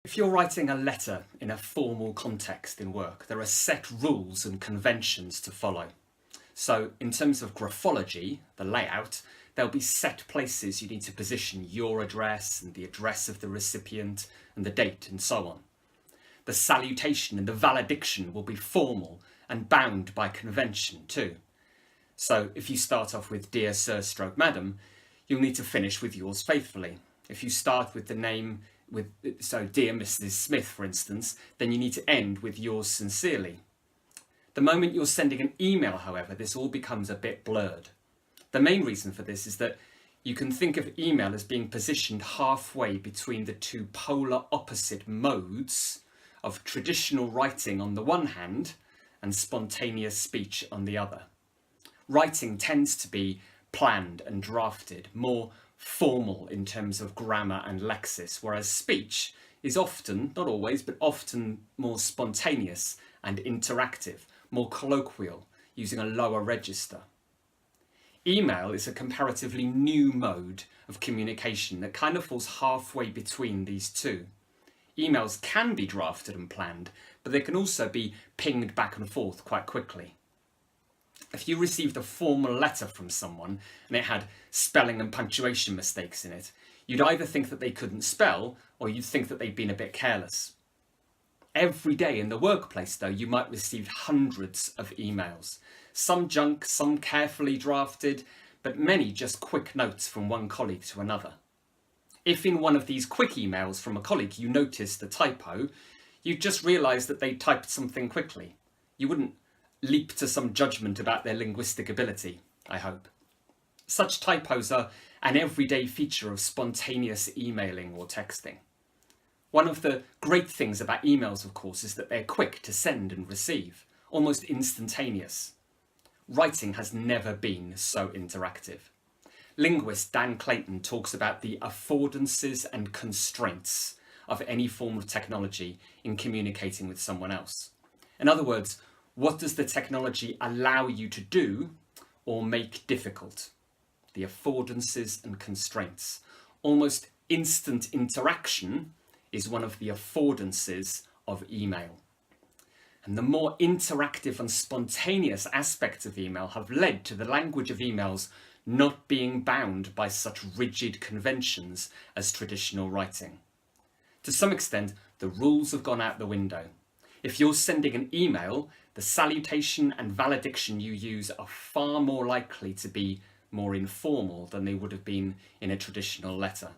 If you're writing a letter in a formal context in work, there are set rules and conventions to follow. So in terms of graphology, the layout, there'll be set places you need to position your address and the address of the recipient and the date and so on. The salutation and the valediction will be formal and bound by convention too. So if you start off with Dear Sir / Madam, you'll need to finish with yours faithfully. If you start with the name so Dear Mrs. Smith, for instance, then you need to end with yours sincerely. The moment you're sending an email, however, this all becomes a bit blurred. The main reason for this is that you can think of email as being positioned halfway between the two polar opposite modes of traditional writing on the one hand and spontaneous speech on the other. Writing tends to be planned and drafted, more formal in terms of grammar and lexis, whereas speech is often, not always, but often more spontaneous and interactive, more colloquial, using a lower register. Email is a comparatively new mode of communication that kind of falls halfway between these two. Emails can be drafted and planned, but they can also be pinged back and forth quite quickly. If you received a formal letter from someone and it had spelling and punctuation mistakes in it, you'd either think that they couldn't spell or you'd think that they'd been a bit careless. Every day in the workplace, though, you might receive hundreds of emails. Some junk, some carefully drafted, but many just quick notes from one colleague to another. If in one of these quick emails from a colleague you noticed a typo, you'd just realise that they typed something quickly. You wouldn't leap to some judgment about their linguistic ability, I hope. Such typos are an everyday feature of spontaneous emailing or texting. One of the great things about emails, of course, is that they're quick to send and receive, almost instantaneous. Writing has never been so interactive. Linguist Dan Clayton talks about the affordances and constraints of any form of technology in communicating with someone else. In other words, what does the technology allow you to do or make difficult? The affordances and constraints. Almost instant interaction is one of the affordances of email. And the more interactive and spontaneous aspects of email have led to the language of emails not being bound by such rigid conventions as traditional writing. To some extent, the rules have gone out the window. If you're sending an email, the salutation and valediction you use are far more likely to be more informal than they would have been in a traditional letter.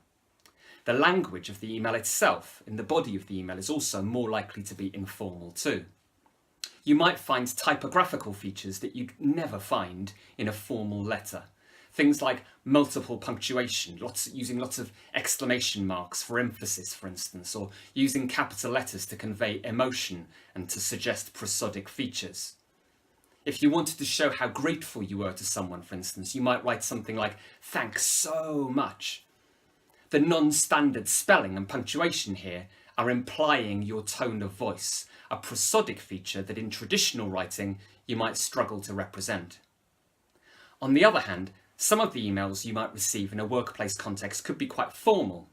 The language of the email itself, in the body of the email, is also more likely to be informal too. You might find typographical features that you'd never find in a formal letter. Things like multiple punctuation, using lots of exclamation marks for emphasis, for instance, or using capital letters to convey emotion and to suggest prosodic features. If you wanted to show how grateful you were to someone, for instance, you might write something like, "Thanks so much." The non-standard spelling and punctuation here are implying your tone of voice, a prosodic feature that in traditional writing you might struggle to represent. On the other hand, some of the emails you might receive in a workplace context could be quite formal.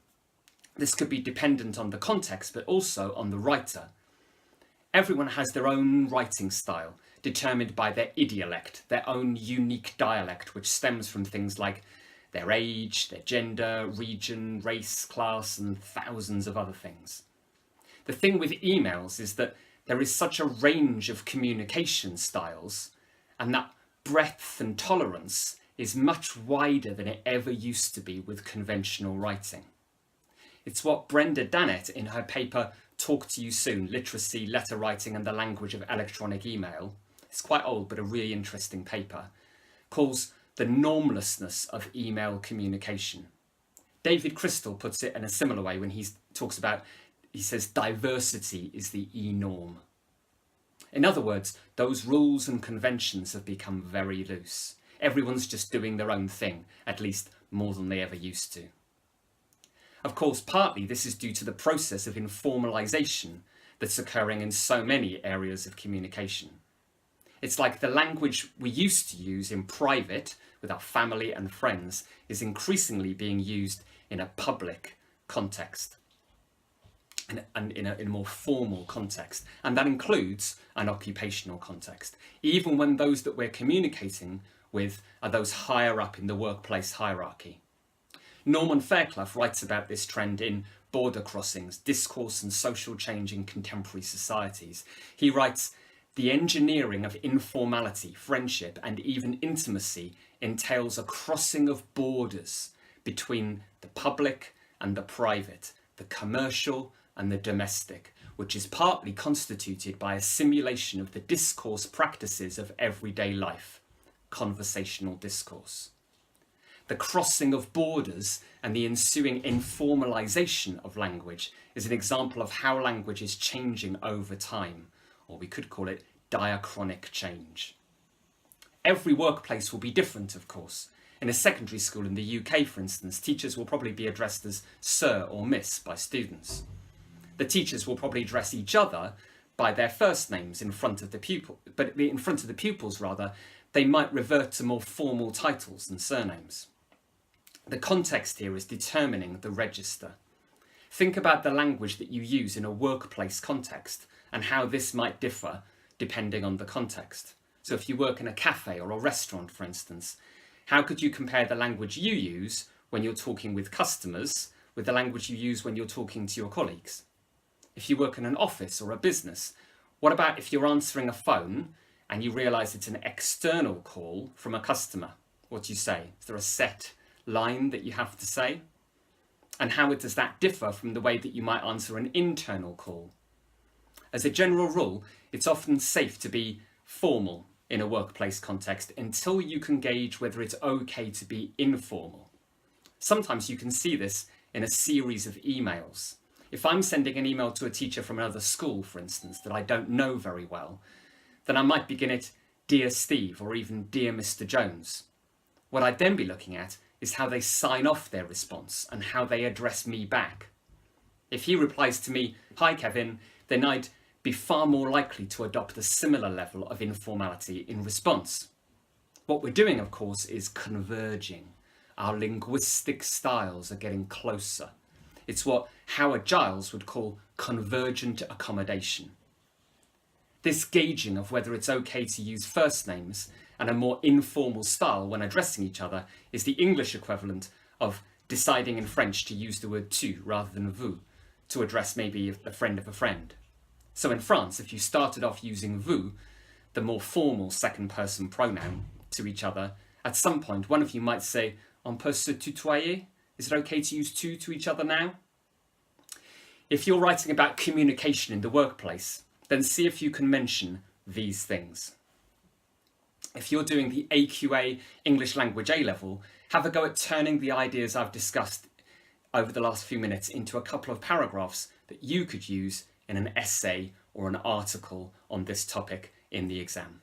This could be dependent on the context, but also on the writer. Everyone has their own writing style, determined by their idiolect, their own unique dialect, which stems from things like their age, their gender, region, race, class, and thousands of other things. The thing with emails is that there is such a range of communication styles, and that breadth and tolerance is much wider than it ever used to be with conventional writing. It's what Brenda Dannett, in her paper Talk to You Soon, Literacy, Letter Writing and the Language of Electronic Email, it's quite old but a really interesting paper, calls the normlessness of email communication. David Crystal puts it in a similar way when he says diversity is the e-norm. In other words, those rules and conventions have become very loose. Everyone's just doing their own thing, at least more than they ever used to. Of course, partly this is due to the process of informalization that's occurring in so many areas of communication. It's like the language we used to use in private with our family and friends is increasingly being used in a public context. and in a more formal context. And that includes an occupational context, even when those that we're communicating with are those higher up in the workplace hierarchy. Norman Fairclough writes about this trend in Border Crossings, Discourse and Social Change in Contemporary Societies. He writes, "The engineering of informality, friendship, and even intimacy entails a crossing of borders between the public and the private, the commercial and the domestic, which is partly constituted by a simulation of the discourse practices of everyday life, conversational discourse. The crossing of borders and the ensuing informalization of language is an example of how language is changing over time, or we could call it diachronic change." Every workplace will be different, of course. In a secondary school in the UK, for instance, teachers will probably be addressed as Sir or Miss by students. The teachers will probably address each other by their first names in front of the pupil, but in front of the pupils rather, they might revert to more formal titles and surnames. The context here is determining the register. Think about the language that you use in a workplace context and how this might differ depending on the context. So if you work in a cafe or a restaurant, for instance, how could you compare the language you use when you're talking with customers with the language you use when you're talking to your colleagues? If you work in an office or a business, what about if you're answering a phone and you realise it's an external call from a customer? What do you say? Is there a set line that you have to say? And how does that differ from the way that you might answer an internal call? As a general rule, it's often safe to be formal in a workplace context until you can gauge whether it's okay to be informal. Sometimes you can see this in a series of emails. If I'm sending an email to a teacher from another school, for instance, that I don't know very well, then I might begin it, "Dear Steve," or even "Dear Mr. Jones." What I'd then be looking at is how they sign off their response and how they address me back. If he replies to me, "Hi Kevin," then I'd be far more likely to adopt a similar level of informality in response. What we're doing, of course, is converging. Our linguistic styles are getting closer. It's what Howard Giles would call convergent accommodation. This gauging of whether it's okay to use first names and a more informal style when addressing each other is the English equivalent of deciding in French to use the word tu rather than vous to address maybe a friend of a friend. So in France, if you started off using vous, the more formal second person pronoun, to each other, at some point one of you might say, "On peut se tutoyer?" Is it okay to use tu to each other now? If you're writing about communication in the workplace, then see if you can mention these things. If you're doing the AQA English Language A-level, have a go at turning the ideas I've discussed over the last few minutes into a couple of paragraphs that you could use in an essay or an article on this topic in the exam.